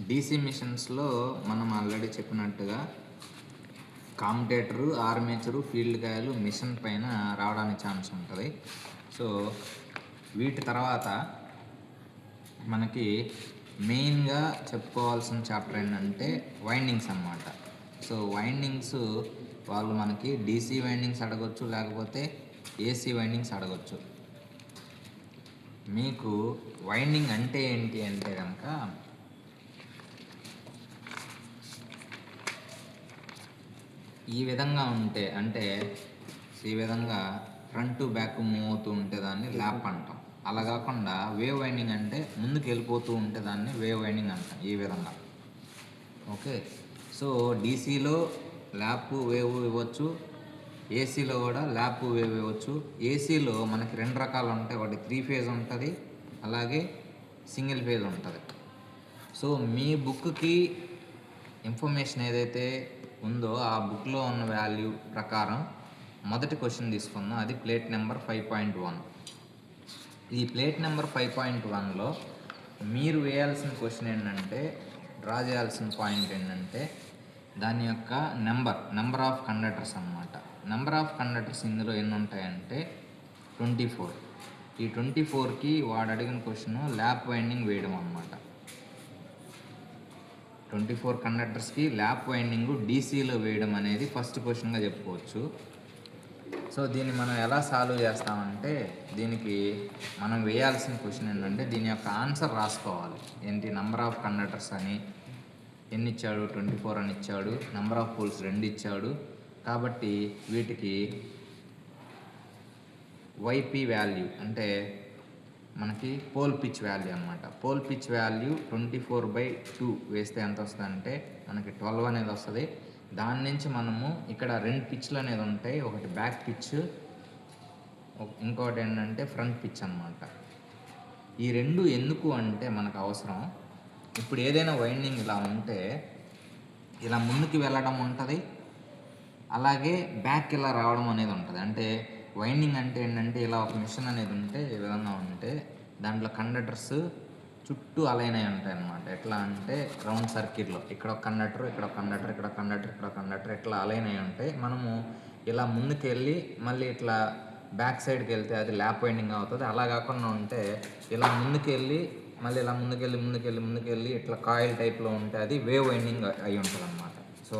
DC మిషన్స్లో మనం already చెప్పినట్టుగా కామ్యుటేటరు, ఆర్మేచరు, field కాయలు మిషన్ పైన రావడానికి ఛాన్స్ ఉంటుంది. సో వీటి తర్వాత మనకి మెయిన్గా చెప్పుకోవాల్సిన చాప్టర్ ఏంటంటే వైండింగ్స్ అన్నమాట. సో వైండింగ్స్ వాళ్ళు మనకి డీసీ వైండింగ్స్ అడగొచ్చు, లేకపోతే ఏసీ వైండింగ్స్ అడగొచ్చు. మీకు వైండింగ్ అంటే ఏంటి అంటే కనుక ఈ విధంగా ఉంటే, అంటే ఈ విధంగా ఫ్రంట్ టు బ్యాక్ మూవ్ అవుతూ ఉంటే దాన్ని ల్యాప్ అంటాం. అలా కాకుండా వేవ్ వైండింగ్ అంటే ముందుకు వెళ్ళిపోతూ ఉంటే దాన్ని వేవ్ వైండింగ్ అంటాం. ఈ విధంగా ఓకే. సో డీసీలో ల్యాప్ వేవ్ ఇవ్వచ్చు, ఏసీలో కూడా ల్యాప్ వేవ్ ఇవ్వచ్చు. ఏసీలో మనకి రెండు రకాలు ఉంటాయి, ఒకటి 3 ఫేజ్ ఉంటుంది, అలాగే సింగిల్ ఫేజ్ ఉంటుంది. సో మీ బుక్కి ఇన్ఫర్మేషన్ ఏదైతే ఉందో ఆ బుక్లో ఉన్న వాల్యూ ప్రకారం మొదటి క్వశ్చన్ తీసుకుందాం. అది ప్లేట్ నెంబర్ 5.1. ఈ ప్లేట్ నెంబర్ 5.1లో మీరు వేయాల్సిన క్వశ్చన్ ఏంటంటే, డ్రా చేయాల్సిన పాయింట్ ఏంటంటే దాని యొక్క నెంబర్ ఆఫ్ కండక్టర్స్ అన్నమాట. నెంబర్ ఆఫ్ కండక్టర్స్ ఇందులో ఎన్ని ఉంటాయంటే 24. ఈ 24కి వాడు అడిగిన క్వశ్చన్ ల్యాప్ వైండింగ్ వేయడం అన్నమాట. 24 కండక్టర్స్కి ల్యాప్ వైండింగ్ డీసీలో వేయడం అనేది ఫస్ట్ క్వశ్చన్గా చెప్పుకోవచ్చు. సో దీన్ని మనం ఎలా సాల్వ్ చేస్తామంటే, దీనికి మనం వేయాల్సిన క్వశ్చన్ ఏంటంటే దీని యొక్క ఆన్సర్ రాసుకోవాలి. ఏంటి, నెంబర్ ఆఫ్ కండక్టర్స్ అని ఎన్ని ఇచ్చాడు, 24 అని ఇచ్చాడు. నెంబర్ ఆఫ్ పోల్స్ 2 ఇచ్చాడు. కాబట్టి వీటికి వైపీ వాల్యూ అంటే మనకి పోల్ పిచ్ వాల్యూ అన్నమాట. పోల్ పిచ్ వాల్యూ 24/2 వేస్తే ఎంత వస్తుంది అంటే మనకి 12 అనేది వస్తుంది. దాని నుంచి మనము ఇక్కడ 2 పిచ్లు అనేది ఉంటాయి, ఒకటి బ్యాక్ పిచ్, ఇంకోటి ఏంటంటే ఫ్రంట్ పిచ్ అన్నమాట. ఈ రెండు ఎందుకు అంటే మనకు అవసరం. ఇప్పుడు ఏదైనా వైండింగ్ ఇలా ఉంటే ఇలా ముందుకు వెళ్ళడం ఉంటుంది, అలాగే బ్యాక్ ఇలా రావడం అనేది ఉంటుంది. అంటే వైండింగ్ అంటే ఏంటంటే ఇలా ఒక మిషన్ అనేది ఉంటే ఈ విధంగా ఉంటే దాంట్లో కండక్టర్స్ చుట్టూ అలైన్ అయి ఉంటాయి అన్నమాట. ఎట్లా అంటే రౌండ్ సర్కిల్లో ఇక్కడ ఒక కండక్టర్, ఇక్కడ ఒక కండక్టర్, ఇక్కడ కండక్టర్, ఇక్కడ కండక్టర్, ఇట్లా అలైన్ అయి ఉంటాయి. మనము ఇలా ముందుకు వెళ్ళి మళ్ళీ ఇట్లా బ్యాక్ సైడ్కి వెళ్తే అది ల్యాప్ వైండింగ్ అవుతుంది. అలా కాకుండా ఉంటే ఇలా ముందుకు వెళ్ళి మళ్ళీ ఇలా ముందుకెళ్ళి ఇట్లా కాయిల్ టైప్లో ఉంటే అది వేవ్ వైండింగ్ అయి ఉంటుంది అన్నమాట. సో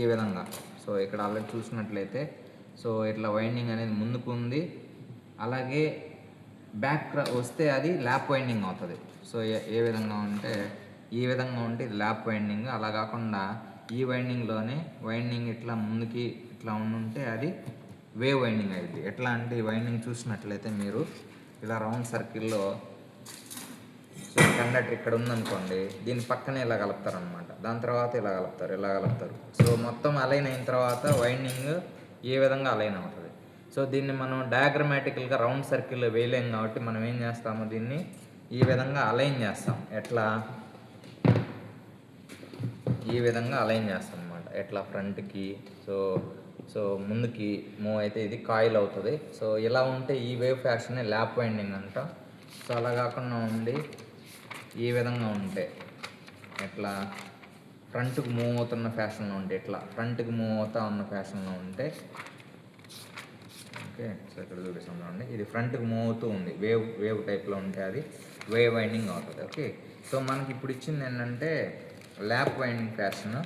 ఈ విధంగా, సో ఇక్కడ ఆల్రెడీ చూసినట్లయితే సో ఇట్లా వైండింగ్ అనేది ముందుకు ఉంది, అలాగే బ్యాక్ వస్తే అది ల్యాప్ వైండింగ్ అవుతుంది. సో ఏ విధంగా ఉంటే ఈ విధంగా ఉంటే ఇది ల్యాప్ వైండింగ్. అలా కాకుండా ఈ వైండింగ్లోనే వైండింగ్ ఇట్లా ముందుకి ఇట్లా ఉంటే అది వేవ్ వైండింగ్ అయింది. ఎట్లా అంటే ఈ వైండింగ్ చూసినట్లయితే మీరు ఇలా రౌండ్ సర్కిల్లో, సో కండక్టర్ ఇక్కడ ఉందనుకోండి, దీని పక్కనే ఇలా కలుపుతారు అనమాట. దాని తర్వాత ఇలా కలుపుతారు. సో మొత్తం అలైన్ అయిన తర్వాత వైండింగ్ ఏ విధంగా అలైన్ అవుతుంది. సో దీన్ని మనం డయాగ్రమాటికల్గా రౌండ్ సర్కిల్లో వేయలేం కాబట్టి మనం ఏం చేస్తాము, దీన్ని ఈ విధంగా అలైన్ చేస్తాం. ఎట్లా, ఈ విధంగా అలైన్ చేస్తాం అనమాట. ఎట్లా ఫ్రంట్కి, సో ముందుకి మూవ్ అయితే ఇది కాయిల్ అవుతుంది. సో ఇలా ఉంటే ఈ వేవ్ ఫ్యాషన్ ల్యాప్ వైండింగ్ అంట. సో అలా కాకుండా ఉండి ఈ విధంగా ఉంటే ఎట్లా ఫ్రంట్కి మూవ్ అవుతున్న ఫ్యాషన్లో ఉంటే, ఇట్లా ఫ్రంట్కి మూవ్ అవుతా ఉన్న ఫ్యాషన్లో ఉంటే ఓకే. సో ఇక్కడ చూపిస్తాం చూడండి, ఇది ఫ్రంట్కి మూవ్ అవుతూ ఉంది, వేవ్ టైప్లో ఉంటే అది వేవ్ వైండింగ్ అవుతుంది. ఓకే. సో మనకి ఇప్పుడు ఇచ్చింది ఏంటంటే ల్యాప్ వైండింగ్ ఫ్యాషన్.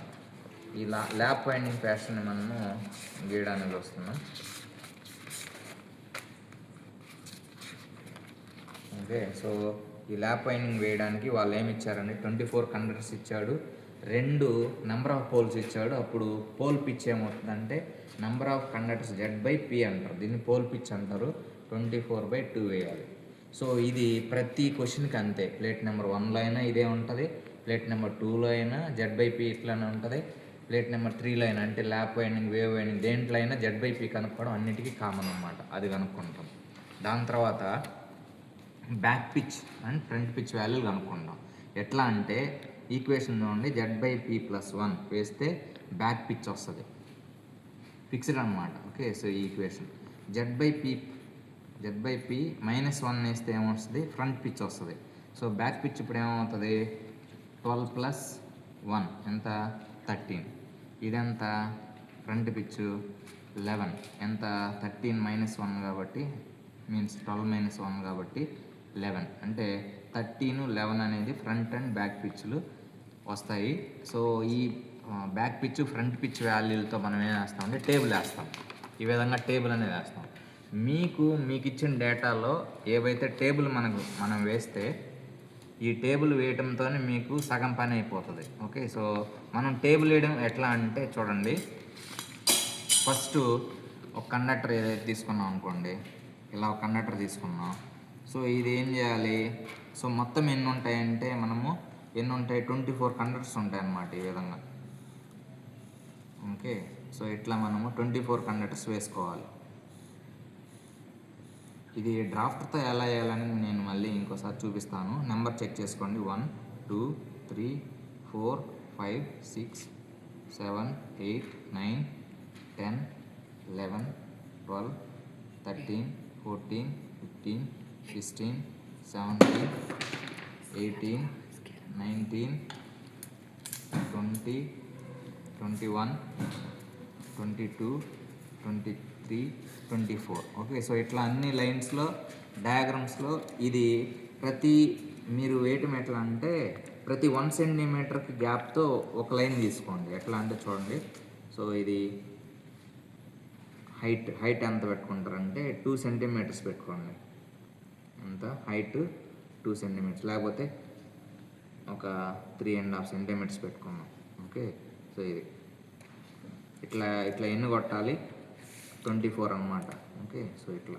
ఈ ల్యాప్ వైండింగ్ ఫ్యాషన్ని మనము గీయడానికి వస్తున్నాం. ఓకే. సో ఈ ల్యాప్ వైండింగ్ వేయడానికి వాళ్ళు ఏమి ఇచ్చారంటే 24 కండక్టర్స్ ఇచ్చాడు, 2 నెంబర్ ఆఫ్ పోల్స్ ఇచ్చాడు. అప్పుడు పోల్ పిచ్ ఏమవుతుందంటే నెంబర్ ఆఫ్ కండక్టర్స్ Z/P అంటారు, దీన్ని పోల్ పిచ్ అంటారు. 24/2 వేయాలి. సో ఇది ప్రతి క్వశ్చన్కి అంతే. ప్లేట్ నెంబర్ 1లో అయినా ఇదే ఉంటుంది, ప్లేట్ నెంబర్ 2లో అయినా Z/P ఇట్లానే ఉంటుంది, ప్లేట్ నెంబర్ 3లో అయినా, అంటే ల్యాప్ వైండింగ్, వేవ్ వైండింగ్ దేంట్లో అయినా Z/P కనుక్కోవడం అన్నిటికీ కామన్ అన్నమాట. అది కనుక్కుంటాం. దాని తర్వాత back pitch and front pitch వాల్యూలు కనుక్కుంటాం. ఎట్లా అంటే ఈక్వేషన్ నుండి Z/P+1 వేస్తే బ్యాక్ పిచ్ వస్తుంది, ఫిక్స్డ్ అనమాట. ఓకే. సో ఈ ఈక్వేషన్ Z/P -1 వేస్తే ఏమొస్తుంది, ఫ్రంట్ పిచ్ వస్తుంది. సో బ్యాక్ పిచ్ ఇప్పుడు ఏమవుతుంది, 12 ప్లస్ 1 ఎంత 13. ఇదెంత ఫ్రంట్ పిచ్చు 11 ఎంత 13 మైనస్ 1 కాబట్టి మీన్స్ 12 మైనస్ 1 కాబట్టి 11 అంటే 13 11 అనేది ఫ్రంట్ అండ్ బ్యాక్ పిచ్లు వస్తాయి. సో ఈ బ్యాక్ పిచ్ ఫ్రంట్ పిచ్ వాల్యూలతో మనం ఏం వేస్తామంటే టేబుల్ వేస్తాం. ఈ విధంగా టేబుల్ అనేది వేస్తాం. మీకు ఇచ్చిన డేటాలో ఏవైతే టేబుల్ మనం వేస్తే ఈ టేబుల్ వేయడంతోనే మీకు సగం పని అయిపోతుంది. ఓకే, సో మనం టేబుల్ వేయడం ఎట్లా అంటే చూడండి, ఫస్ట్ ఒక కండక్టర్ ఏదైతే తీసుకున్నాం అనుకోండి, ఇలా ఒక కండక్టర్ తీసుకున్నాం. సో ఇది ఏం చేయాలి, సో మొత్తం ఎన్ని ఉంటాయంటే మనము 24 కండక్టర్స్ ఉంటాయి అన్నమాట ఈ విధంగా. ఓకే, సో ఇట్లా మనము 24 కండక్టర్స్ వేసుకోవాలి. ఇది డ్రాఫ్ట్తో ఎలా వేయాలని నేను మళ్ళీ ఇంకోసారి చూపిస్తాను. నెంబర్ చెక్ చేసుకోండి. 1 2 3 4 5 6 7 8 9 10 11 12 13 14 15 16 17 18 19 20 21 22 23 24. ఓకే, సో ఇట్లా అన్ని లైన్స్లో డయాగ్రామ్స్లో ఇది మీరు వేయటం ఎట్లా అంటే ప్రతి 1 సెంటీమీటర్కి గ్యాప్తో ఒక లైన్ తీసుకోండి. ఎట్లా అంటే చూడండి, సో ఇది హైట్ ఎంత పెట్టుకుంటారంటే 2 సెంటీమీటర్స్ పెట్టుకోండి. ఎంత హైట్ 2 సెంటీమీటర్స్, లేకపోతే ఒక 3.5 సెంటీమీటర్స్ పెట్టుకున్నాం. ఓకే, సో ఇది ఇట్లా ఎన్ని కొట్టాలి 24 అన్నమాట. ఓకే, సో ఇట్లా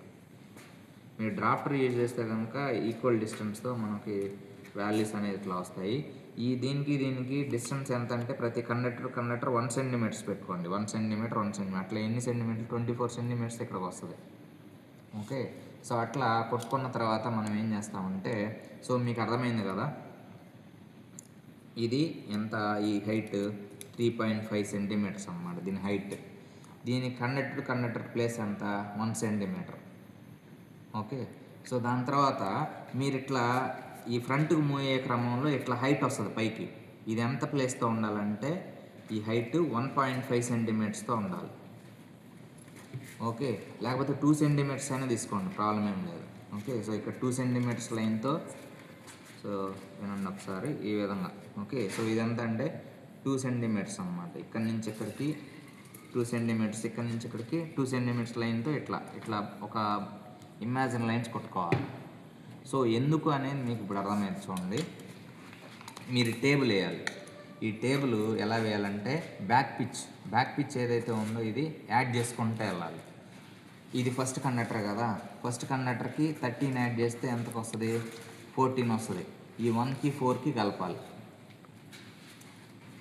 మీరు డ్రాఫ్టర్ యూజ్ చేస్తే కనుక ఈక్వల్ డిస్టెన్స్తో మనకి వాల్యూస్ అనేది ఇట్లా వస్తాయి. దీనికి డిస్టెన్స్ ఎంత అంటే ప్రతి కండక్టర్ 1 సెంటీమీటర్స్ పెట్టుకోండి. 1 సెంటీమీటర్ అట్లా ఎన్ని సెంటీమీటర్లు 24 సెంటీమీటర్స్ ఇక్కడికి వస్తుంది. ఓకే, సో అట్లా కొట్టుకున్న తర్వాత మనం ఏం చేస్తామంటే, సో మీకు అర్థమైంది కదా, ఇది ఎంత ఈ హైట్ 3.5 సెంటీమీటర్స్ అన్నమాట దీని హైట్. దీని కండక్టర్ ప్లేస్ ఎంత 1 సెంటీమీటర్. ఓకే, సో దాని తర్వాత మీరు ఇట్లా ఈ ఫ్రంట్కి మూవ్ అయ్యే క్రమంలో ఇట్లా హైట్ వస్తుంది పైకి. ఇది ఎంత ప్లేస్తో ఉండాలంటే ఈ హైట్ 1.5 సెంటీమీటర్స్తో ఉండాలి. ఓకే, లేకపోతే 2 సెంటీమీటర్స్ అయినా తీసుకోండి, ప్రాబ్లం ఏం లేదు. ఓకే, సో ఇక్కడ 2 సెంటీమీటర్స్ లైన్తో, సో వినండి ఒకసారి ఈ విధంగా. ఓకే, సో ఇదంతా అంటే 2 సెంటీమీటర్స్ అన్నమాట. ఇక్కడ నుంచి ఇక్కడికి 2 సెంటీమీటర్స్, ఇక్కడ నుంచి ఇక్కడికి 2 సెంటీమీటర్స్ లైన్తో ఇట్లా ఒక ఇమాజిన్ లైన్స్ కొట్టుకోవాలి. సో ఎందుకు అనేది మీకు ఇప్పుడు అర్థమైంది. చూడండి, మీరు టేబుల్ వేయాలి. ఈ టేబుల్ ఎలా వేయాలంటే బ్యాక్ పిచ్ ఏదైతే ఉందో ఇది యాడ్ చేసుకుంటూ వెళ్ళాలి. ఇది ఫస్ట్ కండక్టర్ కదా, ఫస్ట్ కండక్టర్కి 13 యాడ్ చేస్తే ఎంతకు వస్తుంది 14 వస్తుంది. ఈ 1కి 4కి కలపాలి,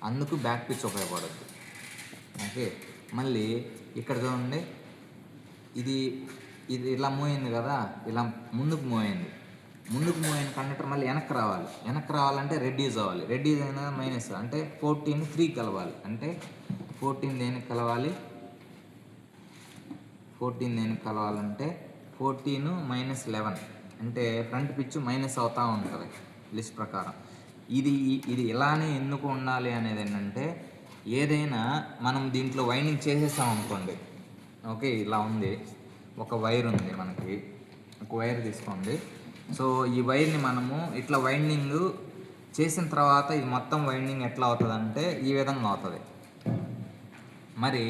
అందుకు బ్యాక్ పిచ్ ఉపయోగపడుద్ది. ఓకే, మళ్ళీ ఇక్కడ చూడండి, ఇది ఇలా మూవ్ అయింది కదా, ఇలా ముందుకు మూవ్ అయిన కండక్టర్ మళ్ళీ వెనక్కి రావాలంటే రెడ్యూస్ అవ్వాలి. రెడ్యూస్ అయిన మైనస్ అంటే 14 3 కలవాలి. అంటే 14 దేనికి కలవాలి, 14 దేనికి కలవాలంటే 14 మైనస్ 11 అంటే ఫ్రంట్ పిచ్ మైనస్ అవుతూ ఉంటుంది లిస్ట్ ప్రకారం. ఇది ఇలానే ఎందుకు ఉండాలి అనేది ఏంటంటే, ఏదైనా మనం దీంట్లో వైండింగ్ చేసేసాం అనుకోండి. ఓకే, ఇలా ఉంది, ఒక వైర్ ఉంది మనకి, ఒక వైర్ తీసుకోండి. సో ఈ వైర్ని మనము ఇట్లా వైండింగ్ చేసిన తర్వాత ఇది మొత్తం వైండింగ్ ఎట్లా అవుతుంది అంటే ఈ విధంగా అవుతుంది. మరి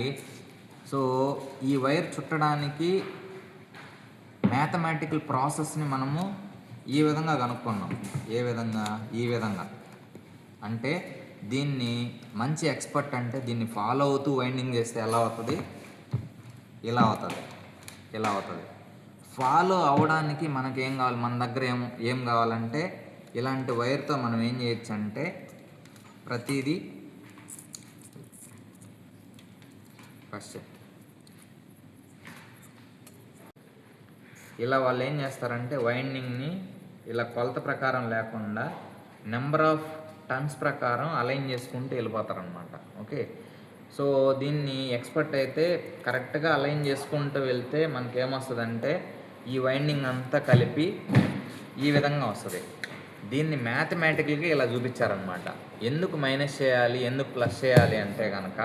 సో ఈ వైర్ చుట్టడానికి మ్యాథమెటికల్ ప్రాసెస్ని మనము ఈ విధంగా కనుక్కున్నాం. ఈ విధంగా అంటే దీన్ని మంచి ఎక్స్పర్ట్ అంటే దీన్ని ఫాలో అవుతూ వైండింగ్ చేస్తే ఎలా అవుతుంది, ఇలా అవుతుంది. ఫాలో అవడానికి మనకేం కావాలి, మన దగ్గర ఏం కావాలంటే ఇలాంటి వైర్తో మనం ఏం చేయొచ్చు అంటే ప్రతిదీ ఫస్ట్ ఇలా వాళ్ళు ఏం చేస్తారంటే వైండింగ్ని ఇలా కొలత ప్రకారం లేకుండా నెంబర్ ఆఫ్ టర్న్స్ ప్రకారం అలైన్ చేసుకుంటూ వెళ్ళిపోతారనమాట. ఓకే, సో దీన్ని ఎక్స్పర్ట్ అయితే కరెక్ట్గా అలైన్ చేసుకుంటూ వెళ్తే మనకేమొస్తుందంటే ఈ వైండింగ్ అంతా కలిపి ఈ విధంగా వస్తుంది. దీన్ని మ్యాథమెటికల్గా ఇలా చూపించారనమాట. ఎందుకు మైనస్ చేయాలి, ఎందుకు ప్లస్ చేయాలి అంటే కనుక,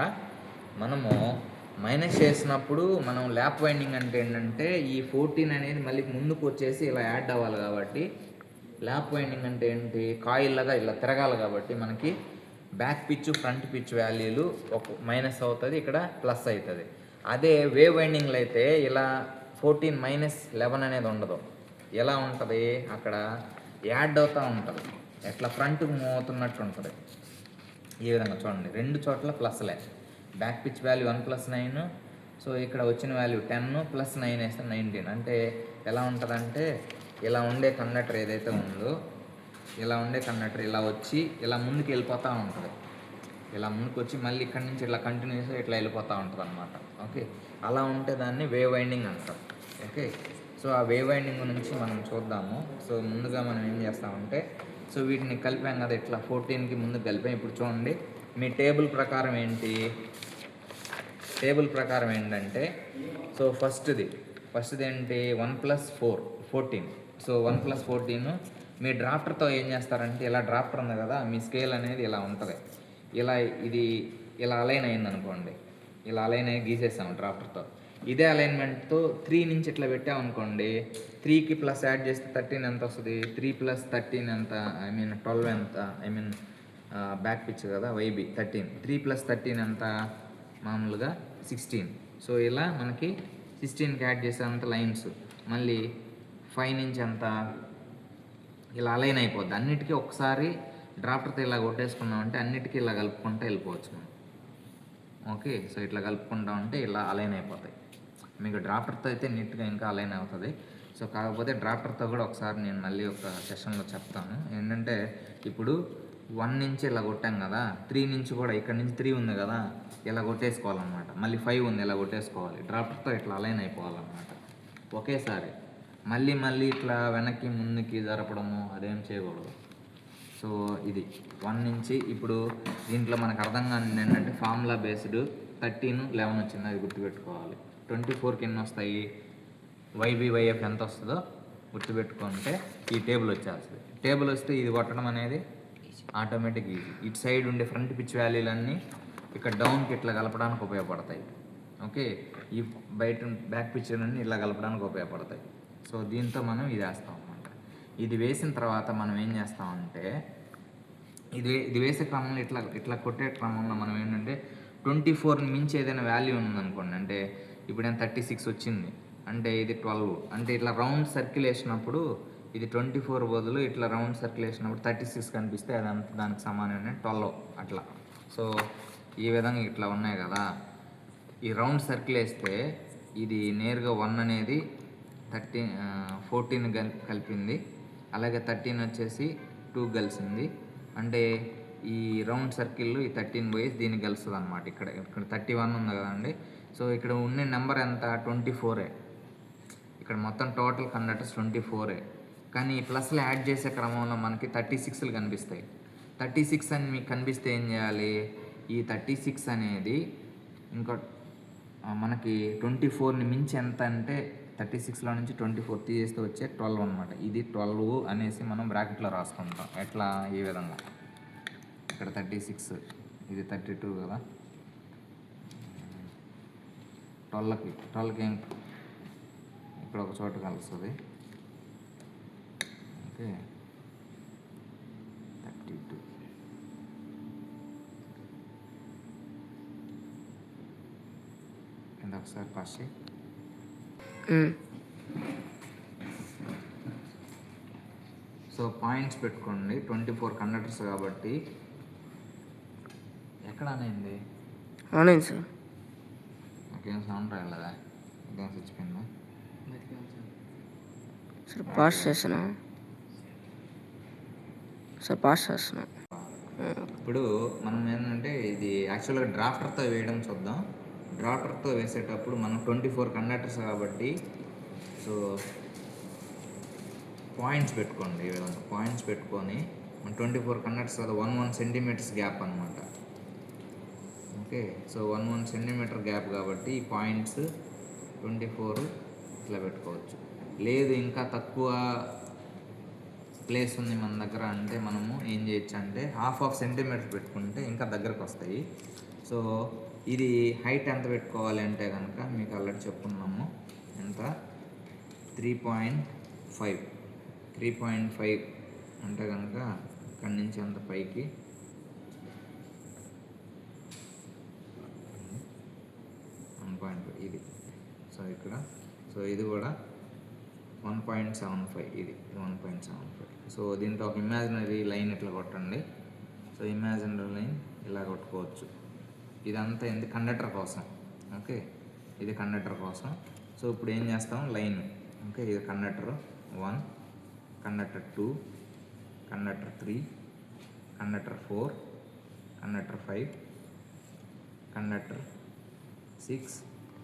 మనము మైనస్ చేసినప్పుడు మనం ల్యాప్ వైండింగ్ అంటే ఏంటంటే ఈ 14 అనేది మళ్ళీ ముందుకు వచ్చేసి ఇలా యాడ్ అవ్వాలి కాబట్టి, ల్యాప్ వైండింగ్ అంటే ఏంటి, కాయిల్లాగా ఇలా తిరగాలి కాబట్టి మనకి బ్యాక్ పిచ్ ఫ్రంట్ పిచ్ వాల్యూలు ఒక మైనస్ అవుతుంది, ఇక్కడ ప్లస్ అవుతుంది. అదే వేవ్ వైండింగ్లో అయితే ఇలా 14 మైనస్ 11 అనేది ఉండదు. ఎలా ఉంటుంది, అక్కడ యాడ్ అవుతూ ఉంటుంది, ఎట్లా ఫ్రంట్కి మూవ్ అవుతున్నట్టు ఉంటుంది. ఈ విధంగా చూడండి, రెండు చోట్ల ప్లస్లే. బ్యాక్ పిచ్ వాల్యూ 1+9, సో ఇక్కడ వచ్చిన వాల్యూ 10 + 9 వేస్తే 19. అంటే ఎలా ఉంటుందంటే ఇలా ఉండే కండక్టర్ ఏదైతే ఉందో, ఇలా ఉండే కండక్టర్ ఇలా వచ్చి ఇలా ముందుకు వెళ్ళిపోతూ ఉంటుంది. ఇలా ముందుకు వచ్చి మళ్ళీ ఇక్కడి నుంచి ఇలా కంటిన్యూస్గా ఇట్లా వెళ్ళిపోతూ ఉంటుంది అనమాట. ఓకే, అలా ఉంటే దాన్ని వేవ్ వైండింగ్ అంటారు. ఓకే, సో ఆ వేవ్ వైండింగ్ నుంచి మనం చూద్దాము. సో ముందుగా మనం ఏం చేస్తామంటే, సో వీటిని కలిపాం కదా, ఇట్లా 14కి ముందు కలిపాం. ఇప్పుడు చూడండి, మీ టేబుల్ ప్రకారం ఏంటి, టేబుల్ ప్రకారం ఏంటంటే, సో ఫస్ట్ది ఏంటి 1 + 4 14. సో 1 + 14 మీ డ్రాఫ్టర్తో ఏం చేస్తారంటే, ఇలా డ్రాఫ్టర్ ఉంది కదా, మీ స్కేల్ అనేది ఇలా ఉంటుంది. ఇలా ఇది ఇలా అలైన్ అయింది అనుకోండి, ఇలా అలైన్ అయ్యి గీసేసాము డ్రాఫ్టర్తో. ఇదే అలైన్మెంట్తో 3 నుంచి ఇట్లా పెట్టామనుకోండి, 3కి ప్లస్ యాడ్ చేస్తే 13 ఎంత వస్తుంది, 3 + 13 ఎంత, 12 ఎంత, బ్యాక్ పిచ్ కదా వైబీ 13, 3 + 13 ఎంత, మామూలుగా 16. సో ఇలా మనకి 16కి యాడ్ చేసే అంత లైన్స్, మళ్ళీ 5 నుంచి ఎంత, ఇలా అలైన్ అయిపోద్ది. అన్నిటికీ ఒకసారి డ్రాఫ్టర్తో ఇలా కొట్టేసుకున్నామంటే అన్నిటికీ ఇలా కలుపుకుంటూ వెళ్ళిపోవచ్చు మనం. ఓకే, సో ఇట్లా కలుపుకుంటా ఉంటే ఇలా అలైన్ అయిపోతాయి. మీకు డ్రాఫ్టర్తో అయితే నీట్గా ఇంకా అలైన్ అవుతుంది. సో కాకపోతే డ్రాఫ్టర్తో కూడా ఒకసారి నేను మళ్ళీ ఒక సెషన్లో చెప్తాను. ఏంటంటే ఇప్పుడు 1 నుంచి ఇలా కొట్టాం కదా, 3 నుంచి కూడా ఇక్కడ నుంచి 3 ఉంది కదా, ఇలా కొట్టేసుకోవాలన్నమాట. మళ్ళీ 5 ఉంది, ఇలా కొట్టేసుకోవాలి. డ్రాఫ్టర్తో ఇట్లా అలైన్ అయిపోవాలన్నమాట ఒకేసారి. మళ్ళీ ఇట్లా వెనక్కి ముందుకి జరపడము అదేం చేయకూడదు. సో ఇది 1 నుంచి ఇప్పుడు దీంట్లో మనకు అర్థం కాని ఏంటంటే, ఫార్ములా బేస్డ్ 13 11 వచ్చింది, అది గుర్తుపెట్టుకోవాలి. 24కి ఎన్ని వస్తాయి, YBYF ఎంత వస్తుందో గుర్తుపెట్టుకుంటే ఈ టేబుల్ వచ్చేస్తుంది. టేబుల్ వస్తే ఇది కొట్టడం అనేది ఆటోమేటిక్ ఈజీ. ఇటు సైడ్ ఉండే ఫ్రంట్ పిచ్ వాల్యూలన్నీ ఇక్కడ డౌన్కి ఇట్లా కలపడానికి ఉపయోగపడతాయి. ఓకే, ఈ బయట బ్యాక్ పిచ్ అన్నీ ఇలా కలపడానికి ఉపయోగపడతాయి. సో దీంతో మనం ఇది వేస్తాం అన్నమాట. ఇది వేసిన తర్వాత మనం ఏం చేస్తామంటే, ఇది వేసే క్రమంలో ఇట్లా కొట్టే క్రమంలో మనం ఏంటంటే 24 మించి ఏదైనా వాల్యూ ఉందనుకోండి, అంటే ఇప్పుడు నేను 36 వచ్చింది అంటే ఇది 12, అంటే ఇట్లా రౌండ్ సర్కిల్ వేసినప్పుడు ఇది 24 బదులు ఇట్లా రౌండ్ సర్కిల్ వేసినప్పుడు 36 కనిపిస్తే అదంతా దానికి సమానమైన 12 అట్లా. సో ఈ విధంగా ఇట్లా ఉన్నాయి కదా, ఈ రౌండ్ సర్కిల్ వేస్తే ఇది నేరుగా 1 అనేది 14 కలిపింది, అలాగే 13 వచ్చేసి 2 కలిసింది. అంటే ఈ రౌండ్ సర్కిల్ ఈ 13 పోయి దీన్ని కలుస్తుంది అనమాట. ఇక్కడ 31 ఉంది కదండి. సో ఇక్కడ ఉన్న నెంబర్ ఎంత, 24. ఇక్కడ మొత్తం టోటల్ కండక్టర్స్ 24. కానీ ఈ ప్లస్లో యాడ్ చేసే క్రమంలో మనకి 36లు కనిపిస్తాయి. 36 అని మీకు కనిపిస్తే ఏం చేయాలి, ఈ 36 అనేది ఇంకో మనకి 24ని మించి ఎంత అంటే 36లో నుంచి 24 తీసేస్తే వచ్చే 12 అనమాట. ఇది 12 అనేసి మనం బ్రాకెట్లో రాసుకుంటాం. ఎట్లా, ఈ విధంగా ఇక్కడ 36, ఇది 32 కదా, 12కి ఇక్కడ ఒక చోట కలుస్తుంది. ఓకే, 32 కింద ఒకసారి పాస్ చేయి. సో పాయింట్స్ పెట్టుకోండి, 24 కండక్టర్స్ కాబట్టి. ఎక్కడ అనేది అవునండి సార్, నాకేం సౌండ్ రాలేదా, ఇదేం చచ్చిపోయిందా సార్? పాస్ చేస్తున్నా సార్, పాస్ చేస్తున్నా. ఇప్పుడు మనం ఏంటంటే ఇది యాక్చువల్గా డ్రాఫ్టర్తో వేయడం చూద్దాం. డ్రాఫ్టర్తో వేసేటప్పుడు మనం 24 కండక్టర్స్ కాబట్టి, సో పాయింట్స్ పెట్టుకోండి. ఈ విధంగా పాయింట్స్ పెట్టుకొని మన 24 కండక్టర్స్ కదా, 1 సెంటీమీటర్స్ గ్యాప్ అనమాట. ఓకే, సో 1 సెంటీమీటర్ గ్యాప్ కాబట్టి ఈ పాయింట్స్ 24 ఇట్లా పెట్టుకోవచ్చు. లేదు ఇంకా తక్కువ ప్లేస్ ఉంది మన దగ్గర అంటే మనము ఏం చేయొచ్చు అంటే హాఫ్ సెంటీమీటర్ పెట్టుకుంటే ఇంకా దగ్గరకు వస్తాయి. సో ఇది హైట్ ఎంత పెట్టుకోవాలి అంటే కనుక మీకు ఆల్రెడీ చెప్పుకున్నాము. ఎంత 3.5 అంటే కనుక ఇక్కడి నుంచి అంత పైకి 1.5 ఇది. సో ఇక్కడ సో ఇది కూడా 1.75 ఇది 1.75. సో దీంట్లో ఒక ఇమాజినరీ లైన్ ఇట్లా కొట్టండి. సో ఇమాజినరీ లైన్ ఇలా కొట్టుకోవచ్చు. ఇదంతా ఎందుకు కండక్టర్ కోసం. ఓకే, ఇది కండక్టర్ కోసం. సో ఇప్పుడు ఏం చేస్తాం, లైన్. ఓకే, ఇది conductor 1, conductor 2, conductor 3, conductor 4, conductor 5, conductor 6,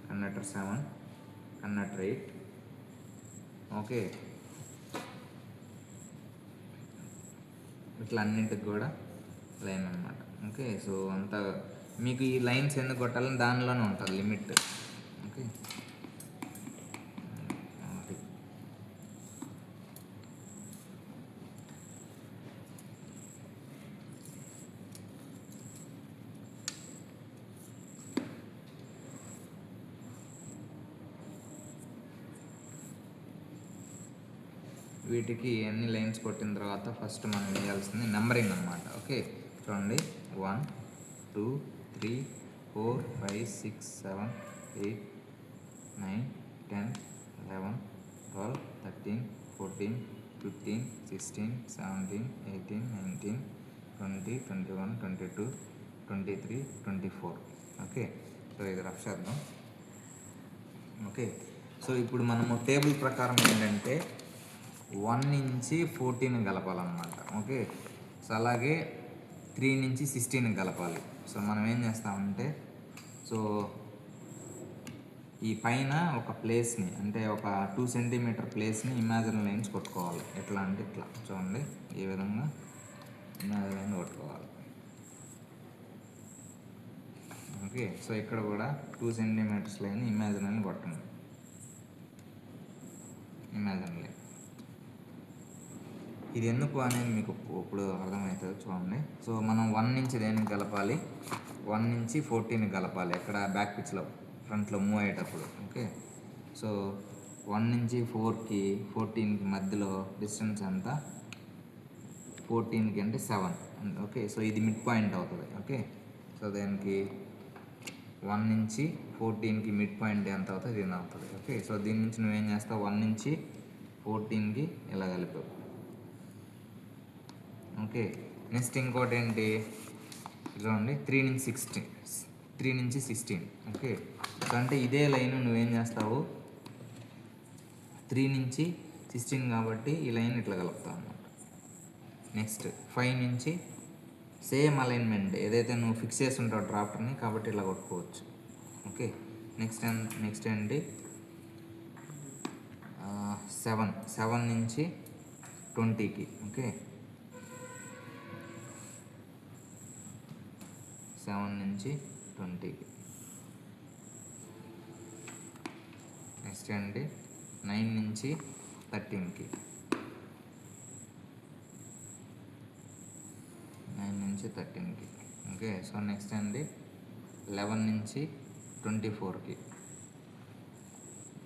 conductor 7, conductor 8. Okay, ఇట్లా అన్నింటికి కూడా లైన్ అన్నమాట. ఓకే, సో అంతా మీకు ఈ లైన్స్ ఎందుకు కొట్టాలని దానిలోనే ఉంటుంది లిమిట్. ఓకే, వీటికి అన్ని లైన్స్ కొట్టిన తర్వాత ఫస్ట్ మనం వేయాల్సింది నెంబరింగ్ అనమాట. ఓకే, చూడండి 1, 2, 3, 4, 5, 6, 7, 8, 9, 10, 11, 12, 13, 14, 15, 16, 17, 18, 19, 20, 21, 22, 23, 24. ఓకే, సో ఇది రఫ్ చేద్దాం. ఓకే, సో ఇప్పుడు మనము టేబుల్ ప్రకారం ఏంటంటే 1 నుంచి 14 కలపాలన్నమాట. ఓకే, సో అలాగే 3 నుంచి 16 కలపాలి. సో మనం ఏం చేస్తామంటే, సో ఈ పైన ఒక ప్లేస్ని అంటే ఒక 2 సెంటీమీటర్ ప్లేస్ని ఇమాజినరీ లైన్స్ కొట్టుకోవాలి. ఎట్లా అంటే ఇట్లా చూడండి, ఈ విధంగా ఇమాజినరీ లైన్ కొట్టుకోవాలి. ఓకే, సో ఇక్కడ కూడా 2 సెంటీమీటర్స్ లైన్ ఇమాజినరీ లైన్ కొట్టండి. ఇమాజినరీ లైన్ ఇది ఎందుకు అనేది మీకు ఇప్పుడు అర్థమవుతుంది. చూడండి, సో మనం 1 నుంచి దేనికి కలపాలి, 1 నుంచి 14 కలపాలి. ఎక్కడ బ్యాక్ పిచ్లో ఫ్రంట్లో మూవ్ అయ్యేటప్పుడు. ఓకే, సో 1 నుంచి 4కి 14కి మధ్యలో డిస్టెన్స్ ఎంత, 14కి అంటే 7. ఓకే, సో ఇది మిడ్ పాయింట్ అవుతుంది. ఓకే, సో దానికి 1 నుంచి 14కి మిడ్ పాయింట్ ఎంత అవుతుంది, ఇది అవుతుంది. ఓకే, సో దీని నుంచి నువ్వేం చేస్తావు, 1 నుంచి 14కి ఇలా కలిపావు. ఓకే, నెక్స్ట్ ఇంకోటి ఏంటి చూడండి, 3 నుంచి 16. ఓకే, సో అంటే ఇదే లైన్ నువ్వేం చేస్తావు, 3 నుంచి 16 కాబట్టి ఈ లైన్ ఇట్లా కలుపుతావు అన్నమాట. నెక్స్ట్ 5 నుంచి సేమ్ అలైన్మెంట్ ఏదైతే నువ్వు ఫిక్స్ చేసి ఉంటావు డ్రాఫ్టర్ని, కాబట్టి ఇలా కొట్టుకోవచ్చు. ఓకే, నెక్స్ట్ ఏంటి 7 నుంచి 20కి. ఓకే, 7 నుంచి 20కి. నెక్స్ట్ ఏంటి 9 నుంచి 13కి. 9 నుంచి 13కి. ఓకే, సో నెక్స్ట్ ఏంటి 11 నుంచి 24కి.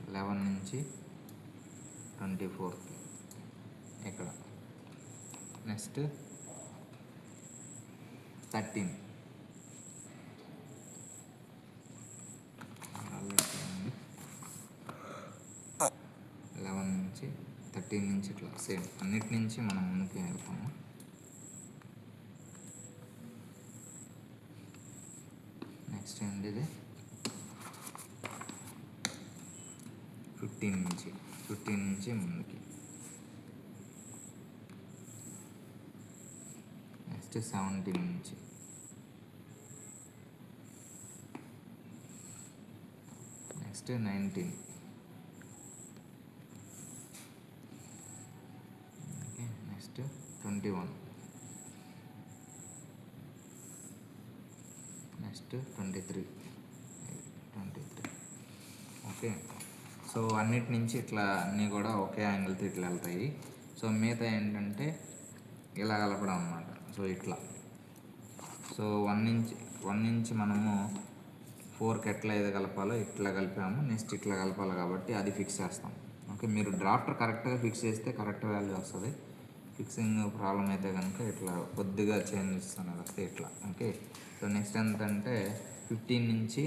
11 నుంచి 24కి ఇక్కడ. నెక్స్ట్ 13. 11 నుంచి 13 నుంచి ఇట్లా సేమ్ అన్నిటి నుంచి మనం ముందుకు వెళ్తాము. నెక్స్ట్ ఏంటి ఇది 15 నుంచి ముందుకి. నెక్స్ట్ 17 నుంచి. Next 19. Okay, next 21. Next 23. Okay, so అన్నిటి నుంచి ఇట్లా అన్నీ కూడా ఒకే యాంగిల్తో ఇట్లా వెళ్తాయి. సో మిగతా ఏంటంటే ఇలా కలపడం అన్నమాట. సో ఇట్లా సో 1 నుంచి మనము 4కి ఎట్లా ఏదో కలపాలో ఇట్లా కలిపాము. నెక్స్ట్ ఇట్లా కలపాలి కాబట్టి అది ఫిక్స్ చేస్తాం. ఓకే, మీరు డ్రాఫ్టర్ కరెక్ట్గా ఫిక్స్ చేస్తే కరెక్ట్ వాల్యూ వస్తుంది. ఫిక్సింగ్ ప్రాబ్లం అయితే కనుక ఇట్లా కొద్దిగా చేంజెస్ అనేది వస్తే ఇట్లా. ఓకే, సో నెక్స్ట్ ఎంతంటే 15 నుంచి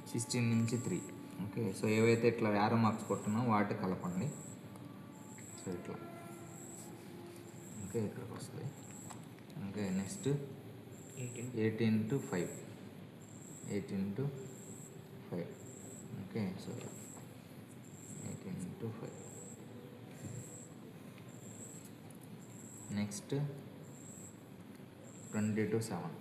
16 నుంచి 3. ఓకే, సో ఏవైతే ఇట్లా యారో మార్క్స్ కొట్టున్నామో వాటి కలపండి. సో ఇట్లా. ఓకే, ఇక్కడికి వస్తుంది. Okay, next 18 to 5. Okay, so 18 to 5. Next 20 to 7.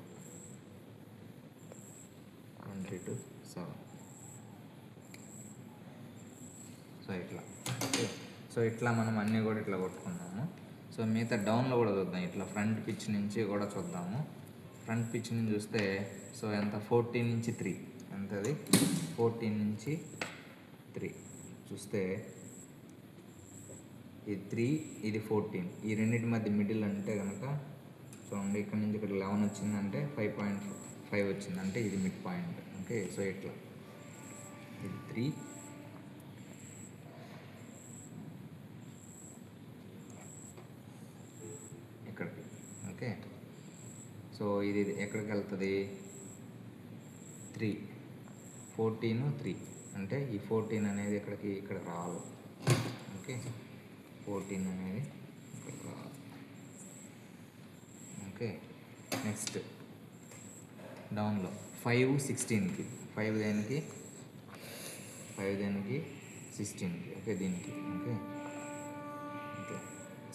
So ఇట్లా. ఓకే, సో ఇట్లా మనం అన్నీ కూడా ఇట్లా కొట్టుకున్నాము. సో మిగతా డౌన్లో కూడా చూద్దాం. ఇట్లా ఫ్రంట్ పిచ్ నుంచి కూడా చూద్దాము. ఫ్రంట్ పిచ్ నుంచి చూస్తే సో ఎంత 14 నుంచి 3 ఎంతది 14 నుంచి 3 చూస్తే ఇది 3 ఇది 14. ఈ రెండింటి మధ్య మిడిల్ అంటే కనుక చూడండి, ఇక్కడ నుంచి ఇక్కడ 11 వచ్చిందంటే 5.5 వచ్చింది, అంటే ఇది మిడ్ పాయింట్. ఓకే, సో ఇట్లా ఇది 3 ఇక్కడికి. ఓకే, సో ఇది ఎక్కడికి వెళ్తుంది 3 అంటే ఈ 14 అనేది ఇక్కడ రావాలి. ఓకే, 14 అనేది ఇక్కడ రావాలి. ఓకే, నెక్స్ట్ డౌన్లో 5 16కి 5 దేనికి 16కి. ఓకే, దీనికి. ఓకే, ఓకే,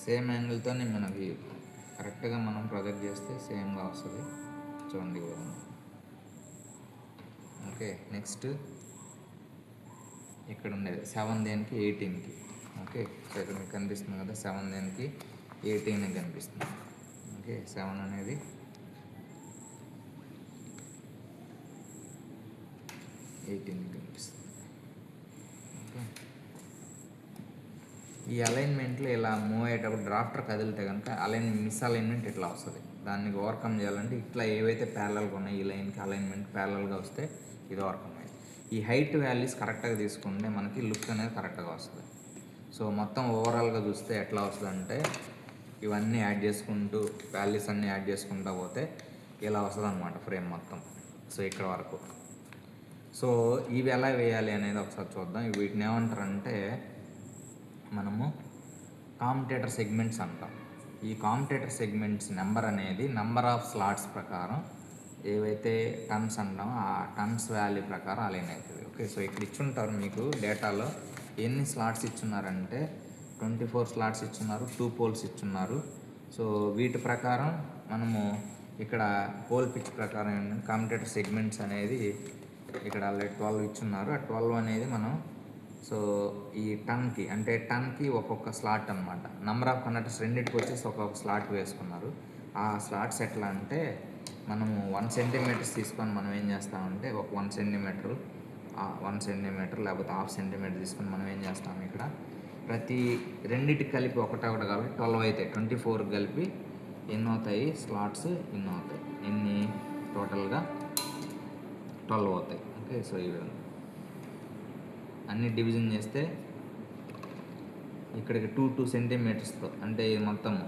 సేమ్ యాంగిల్తోనే మనకి కరెక్ట్గా మనం ప్రొజెక్ట్ చేస్తే సేమ్గా వస్తుంది. చూడండి విధంగా. ఓకే, నెక్స్ట్ ఇక్కడ ఉండేది 7 దేనికి 18కి. ఓకే, సో ఇక్కడ మీకు కనిపిస్తుంది కదా 7 దేనికి 18 కనిపిస్తుంది. ఓకే, 7 అనేది 18 కనిపిస్తుంది. ఓకే, ఈ అలైన్మెంట్లో ఇలా మూవ్ అయ్యేటప్పుడు డ్రాఫ్టర్ కదిలితే కనుక మిస్ అలైన్మెంట్ ఇట్లా వస్తుంది. దాన్ని ఓవర్కమ్ చేయాలంటే ఇట్లా ఏవైతే ప్యారలల్గా ఉన్నాయో ఈ లైన్కి అలైన్మెంట్ ప్యారలల్గా వస్తే ఇది ఓవర్కమ్ అయ్యింది. ఈ హైట్ వాల్యూస్ కరెక్ట్గా తీసుకుంటే మనకి లుక్ అనేది కరెక్ట్గా వస్తుంది. సో మొత్తం ఓవరాల్గా చూస్తే ఎట్లా వస్తుంది అంటే ఇవన్నీ యాడ్ చేసుకుంటూ వాల్యూస్ అన్నీ యాడ్ చేసుకుంటూ పోతే ఇలా వస్తుంది అనమాట ఫ్రేమ్ మొత్తం. సో ఇక్కడ వరకు. సో ఇవి ఎలా వేయాలి అనేది ఒకసారి చూద్దాం. వీటిని ఏమంటారంటే మనము కామ్యుటేటర్ సెగ్మెంట్స్ అంటాం. ఈ కామ్యుటేటర్ సెగ్మెంట్స్ నెంబర్ అనేది నెంబర్ ఆఫ్ స్లాట్స్ ప్రకారం ఏవైతే టన్స్ అంటామో ఆ టన్స్ వాల్యూ ప్రకారం అలైన్ అవుతుంది. ఓకే, సో ఇక్కడ ఇచ్చుంటారు మీకు డేటాలో ఎన్ని స్లాట్స్ ఇచ్చున్నారంటే 24 స్లాట్స్ ఇచ్చున్నారు, 2 పోల్స్ ఇచ్చున్నారు. సో వీటి ప్రకారం మనము ఇక్కడ పోల్ పిచ్ ప్రకారం ఏంటంటే కామ్యుటేటర్ సెగ్మెంట్స్ అనేది ఇక్కడ ఆల్రెడీ 12 ఇచ్చున్నారు. ఆ 12 అనేది మనం సో ఈ టన్కి ఒక్కొక్క స్లాట్ అనమాట. నెంబర్ ఆఫ్ కండక్టర్స్ రెండింటికి వచ్చేసి ఒక్కొక్క స్లాట్ వేసుకున్నారు. ఆ స్లాట్స్ ఎట్లా అంటే మనము 1 సెంటీమీటర్స్ తీసుకొని మనం ఏం చేస్తామంటే ఒక 1 సెంటీమీటర్ లేకపోతే 1/2 సెంటీమీటర్ తీసుకొని మనం ఏం చేస్తాము ఇక్కడ ప్రతి రెండింటికి కలిపి ఒకటొకటి కాబట్టి 12 అవుతాయి. 24 కలిపి ఎన్ని అవుతాయి స్లాట్స్ ఎన్ని అవుతాయి, ఎన్ని టోటల్గా 12 అవుతాయి. ఓకే, సో ఈ విధంగా అన్ని డివిజన్ చేస్తే ఇక్కడికి 2 సెంటీమీటర్స్తో అంటే ఇది మొత్తము.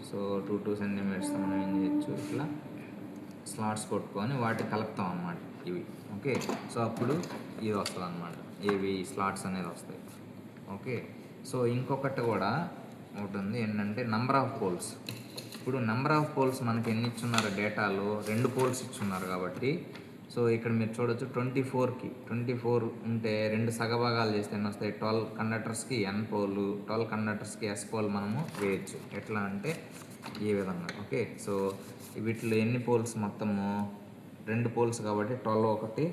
సో 2 సెంటీమీటర్స్తో మనం ఏం చేయొచ్చు ఇట్లా స్లాట్స్ కొట్టుకొని వాటిని కలుపుతాం అన్నమాట ఇవి. ఓకే, సో అప్పుడు ఇది వస్తుంది అన్నమాట, ఇవి స్లాట్స్ అనేది వస్తాయి. ఓకే, సో ఇంకొకటి కూడా ఒకటి ఉంది ఏంటంటే నెంబర్ ఆఫ్ పోల్స్. ఇప్పుడు నెంబర్ ఆఫ్ పోల్స్ మనకి ఎన్ని ఇచ్చున్నారు డేటాలో 2 పోల్స్ ఇచ్చున్నారు కాబట్టి సో ఇక్కడ మీరు చూడొచ్చు 24 ఉంటే 2 సగభాగాలు చేస్తే ఎన్ని వస్తాయి 12 కండక్టర్స్కి N పోలు 12 కండక్టర్స్కి S పోల్ మనము వేయచ్చు. ఎట్లా అంటే ఈ విధంగా. ఓకే, సో వీటిలో ఎన్ని పోల్స్ మొత్తము 2 పోల్స్ కాబట్టి 12 ఒకటి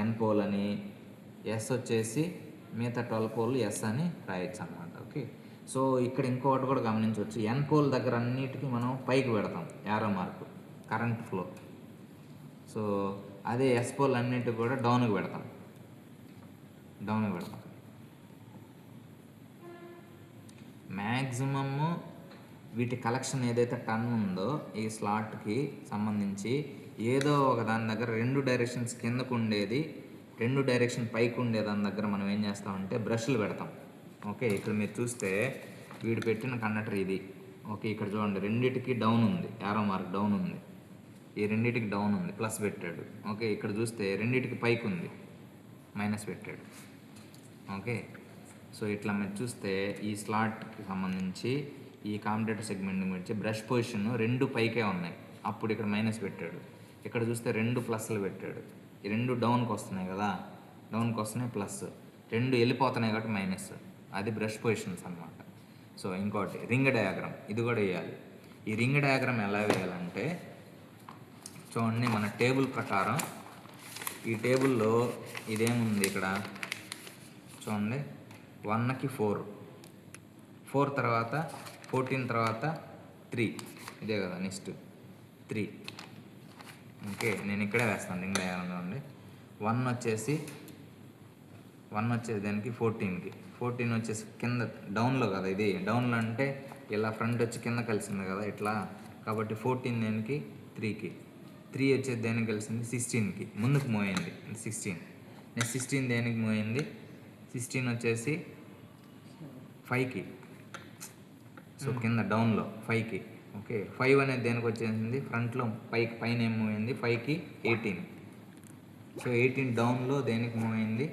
N పోల్ అని, S వచ్చేసి మిగతా 12 పోల్ S అని రాయొచ్చు అన్నమాట. ఓకే, సో ఇక్కడ ఇంకొకటి కూడా గమనించవచ్చు. N పోల్ దగ్గర అన్నిటికీ మనం పైకి పెడతాం arrow mark current flow. So అదే S పోల్ అన్నిటికి కూడా డౌన్కి పెడతాం. డౌన్ పెడతాం. మ్యాక్సిమమ్ వీటి కలెక్షన్ ఏదైతే టన్ ఉందో ఈ స్లాట్కి సంబంధించి ఏదో ఒక దాని దగ్గర 2 డైరెక్షన్స్ కిందకు ఉండేది, 2 డైరెక్షన్ పైకి ఉండే దాని దగ్గర మనం ఏం చేస్తామంటే బ్రష్లు పెడతాం. ఓకే, ఇక్కడ మీరు చూస్తే వీడు పెట్టిన కండక్టర్ ఇది. ఓకే, ఇక్కడ చూడండి రెండిటికి డౌన్ ఉంది, యారో మార్క్ డౌన్ ఉంది, ఈ రెండిటికి డౌన్ ఉంది, ప్లస్ పెట్టాడు. ఓకే, ఇక్కడ చూస్తే రెండిటికి పైకి ఉంది, మైనస్ పెట్టాడు. ఓకే, సో ఇట్లా మీరు చూస్తే ఈ స్లాట్కి సంబంధించి ఈ కాంపిటేటర్ సెగ్మెంట్ వచ్చి బ్రష్ పొజిషన్ 2 పైకే ఉన్నాయి, అప్పుడు ఇక్కడ మైనస్ పెట్టాడు. ఇక్కడ చూస్తే 2 ప్లస్లు పెట్టాడు, ఈ 2 డౌన్కి వస్తున్నాయి కదా, డౌన్కి వస్తున్నాయి ప్లస్, 2 వెళ్ళిపోతున్నాయి కాబట్టి మైనస్. అది బ్రష్ పొజిషన్స్ అనమాట. సో ఇంకోటి రింగ్ డయాగ్రామ్, ఇది కూడా వేయాలి. ఈ రింగ్ డయాగ్రామ్ ఎలా వేయాలంటే చూడండి, మన టేబుల్ ప్రకారం ఈ టేబుల్లో ఇదేముంది ఇక్కడ చూడండి, 1కి 4, 4 తర్వాత 14 తర్వాత 3, ఇదే కదా నెక్స్ట్ 3. ఓకే, నేను ఇక్కడే వేస్తాను రింగ్ డయాగ్రామ్. చూడండి 1 వచ్చేసి దానికి 14కి, 14 వచ్చేసి కింద డౌన్లో కదా, ఇది డౌన్లో అంటే ఇలా ఫ్రంట్ వచ్చి కింద కలిసింది కదా ఇట్లా, కాబట్టి 14 దేనికి 3కి, 3 వచ్చేది దేనికి కలిసింది 16కి, ముందుకు మోయింది 16. నెక్స్ట్ 16 దేనికి మోయింది, 16 వచ్చేసి 5కి, సో కింద డౌన్లో 5కి. ఓకే, 5 అనేది దేనికి వచ్చేసింది ఫ్రంట్లో పైన ఏం మూవ్ అయింది 5కి 18. సో 18 డౌన్లో దేనికి మూవ్ అయింది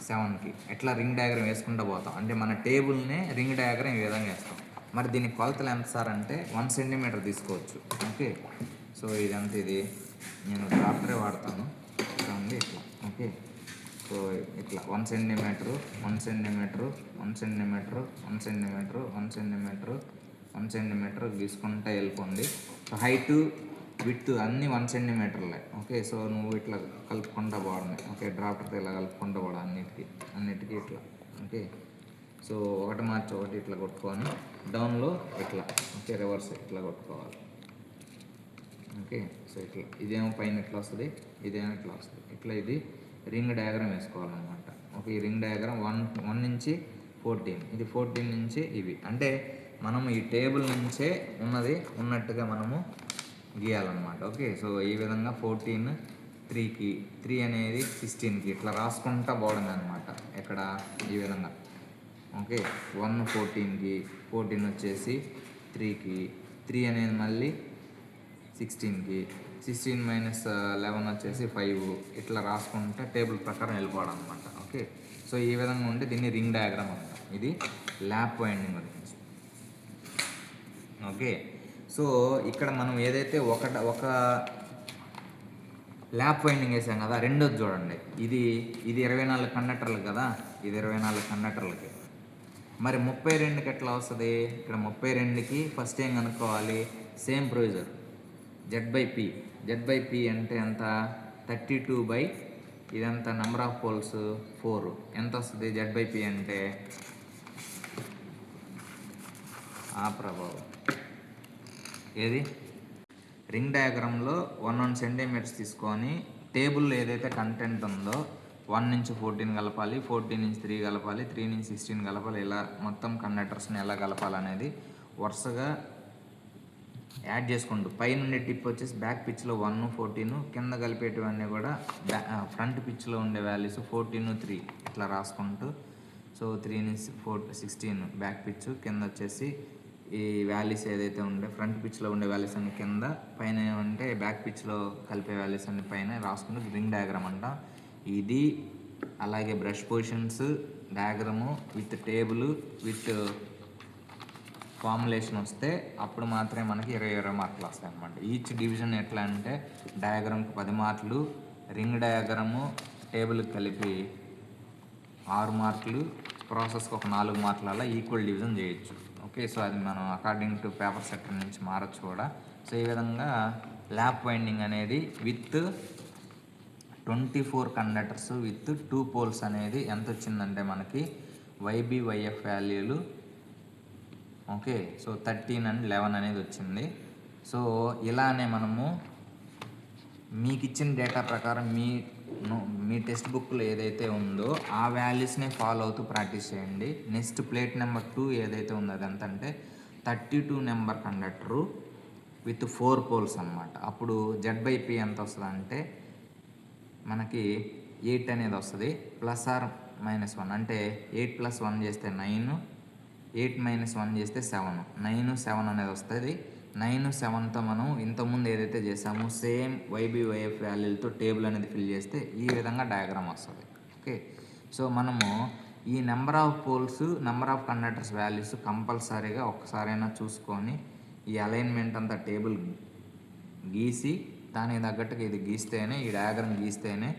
7కి. ఎట్లా రింగ్ డయాగ్రామ్ వేసుకుంటూ పోతాం అంటే మన టేబుల్నే రింగ్ డయాగ్రామ్ ఈ విధంగా వేస్తాం. మరి దీనికి కొలతలు ఎంత సార్ అంటే 1 సెంటీమీటర్ తీసుకోవచ్చు. ఓకే, సో ఇదంతా ఇది నేను డ్రాఫ్టరే వాడతాను చూడండి ఇట్లా. ఓకే, సో ఇట్లా 1 centimetre 1 centimetre 1 centimetre 1 centimetre 1 centimetre 1 centimetre తీసుకుంటూ వెళ్ళిపోండి. సో హైటు విత్ అన్నీ 1 సెంటీమీటర్లే. ఓకే, సో నువ్వు ఇట్లా కలుపుకుంటూ పోవడమే. ఓకే, డ్రాఫ్టర్తో ఇలా కలుపుకుంటూ పోవడం అన్నిటికీ ఇట్లా. ఓకే, సో ఒకటి మార్చి ఒకటి ఇట్లా కొట్టుకొని డౌన్లో ఇట్లా. ఓకే, రివర్స్ ఇట్లా కొట్టుకోవాలి. ఓకే, సో ఇట్లా ఇదేమో పైన ఇట్లా వస్తుంది, ఇదేమో ఇట్లా వస్తుంది, ఇట్లా ఇది రింగ్ డయాగ్రామ్ వేసుకోవాలన్నమాట. ఓకే, ఈ రింగ్ డయాగ్రామ్ 1 నుంచి 14, ఇది 14 నుంచి ఇవి, అంటే మనము ఈ టేబుల్ నుంచే ఉన్నట్టుగా మనము గీయాలన్నమాట. ఓకే, సో ఈ విధంగా 14 3కి, 3 అనేది 16కి ఇట్లా రాసుకుంటా పోవడమే అనమాట. ఇక్కడ ఈ విధంగా. ఓకే, 1 14కి, 14 వచ్చేసి 3కి, 3 అనేది మళ్ళీ 16కి, 16 మైనస్ 11 వచ్చేసి 5, ఇట్లా రాసుకుంటే టేబుల్ ప్రకారం వెళ్ళిపోవడం అనమాట. ఓకే, సో ఈ విధంగా ఉంటే దీన్ని రింగ్ డయాగ్రామ్ అంటాం. ఇది ల్యాప్ వైండింగ్ గురించి. ఓకే, సో ఇక్కడ మనం ఏదైతే ఒక ల్యాప్ వైండింగ్ వేసాం కదా, రెండోది చూడండి, ఇది 24 కండక్టర్లు కదా, ఇది 24 కండక్టర్లకి. మరి 32కి ఎట్లా వస్తుంది, ఇక్కడ 32కి ఫస్ట్ ఏం కనుక్కోవాలి, సేమ్ ప్రొసీజర్ Z/P అంటే ఎంత 32 ఇదంతా నెంబర్ ఆఫ్ పోల్స్ 4, ఎంత వస్తుంది Z/P అంటే ఆ ప్రభావం ఏది రింగ్ డయాగ్రామ్లో 1 సెంటీమీటర్స్ తీసుకొని టేబుల్లో ఏదైతే కంటెంట్ ఉందో 1 నుంచి 14 కలపాలి, 14 నుంచి 3 కలపాలి, 3 నుంచి 16 కలపాలి, ఇలా మొత్తం కండక్టర్స్ని ఎలా కలపాలనేది వరుసగా యాడ్ చేసుకుంటూ పైనుండే టిప్ వచ్చేసి బ్యాక్ పిచ్లో 1 14, కింద కలిపేటివన్నీ కూడా ఫ్రంట్ పిచ్లో ఉండే వాల్యూస్ 14 3 ఇట్లా రాసుకుంటూ, సో 3 నుంచి 16 బ్యాక్ పిచ్, కింద వచ్చేసి ఈ వాల్యూస్ ఏదైతే ఉండే ఫ్రంట్ పిచ్లో ఉండే వాల్యూస్ అన్ని కింద, పైన ఏమంటే బ్యాక్ పిచ్లో కలిపే వాల్యూస్ అన్ని పైన రాసుకుంటూ రింగ్ డయాగ్రామ్ అంట. ఇది అలాగే brush positions diagram with table with formulation వస్తే అప్పుడు మాత్రమే మనకి 20 మార్కులు వస్తాయి అన్నమాట. ఈచ్ డివిజన్ ఎట్లా అంటే డయాగ్రామ్కి 10 మార్కులు, రింగ్ డయాగ్రాము టేబుల్కి కలిపి 6 మార్కులు, ప్రాసెస్కి ఒక 4 మార్కుల ఈక్వల్ డివిజన్ చేయొచ్చు. ఓకే, సో అది మనం అకార్డింగ్ టు పేపర్ సెక్టర్ నుంచి మారచ్చు కూడా. సో ఈ విధంగా ల్యాప్ వైండింగ్ అనేది విత్ 24 కండక్టర్స్ విత్ 2 పోల్స్ అనేది ఎంత వచ్చిందంటే మనకి YB YF వాల్యూలు. ఓకే, సో 13 and 11 అనేది వచ్చింది. సో ఇలానే మనము మీకు ఇచ్చిన డేటా ప్రకారం మీ మీ టెక్స్ట్ బుక్లో ఏదైతే ఉందో ఆ వాల్యూస్నే ఫాలో అవుతూ ప్రాక్టీస్ చేయండి. నెక్స్ట్ ప్లేట్ నెంబర్ 2 ఏదైతే ఉందో అది ఎంత అంటే 32 నెంబర్ కండక్టరు విత్ 4 పోల్స్ అనమాట. అప్పుడు Z/P ఎంత వస్తుంది అంటే మనకి 8 అనేది వస్తుంది, +or-1 అంటే 8 + 1 చేస్తే 9, 8 - 1 చేస్తే 7, 9, 7 అనేది వస్తుంది. 9, 7తో మనం ఇంతకుముందు ఏదైతే చేసామో సేమ్ YBYF వాల్యూలతో టేబుల్ అనేది ఫిల్ చేస్తే ఈ విధంగా డయాగ్రామ్ వస్తుంది. ఓకే, సో మనము ఈ number of poles, number of conductors values కంపల్సరీగా ఒక్కసారైనా చూసుకొని ఈ అలైన్మెంట్ అంతా టేబుల్ గీసి దానికి తగ్గట్టుగా ఇది గీస్తేనే, ఈ డయాగ్రామ్ గీస్తేనే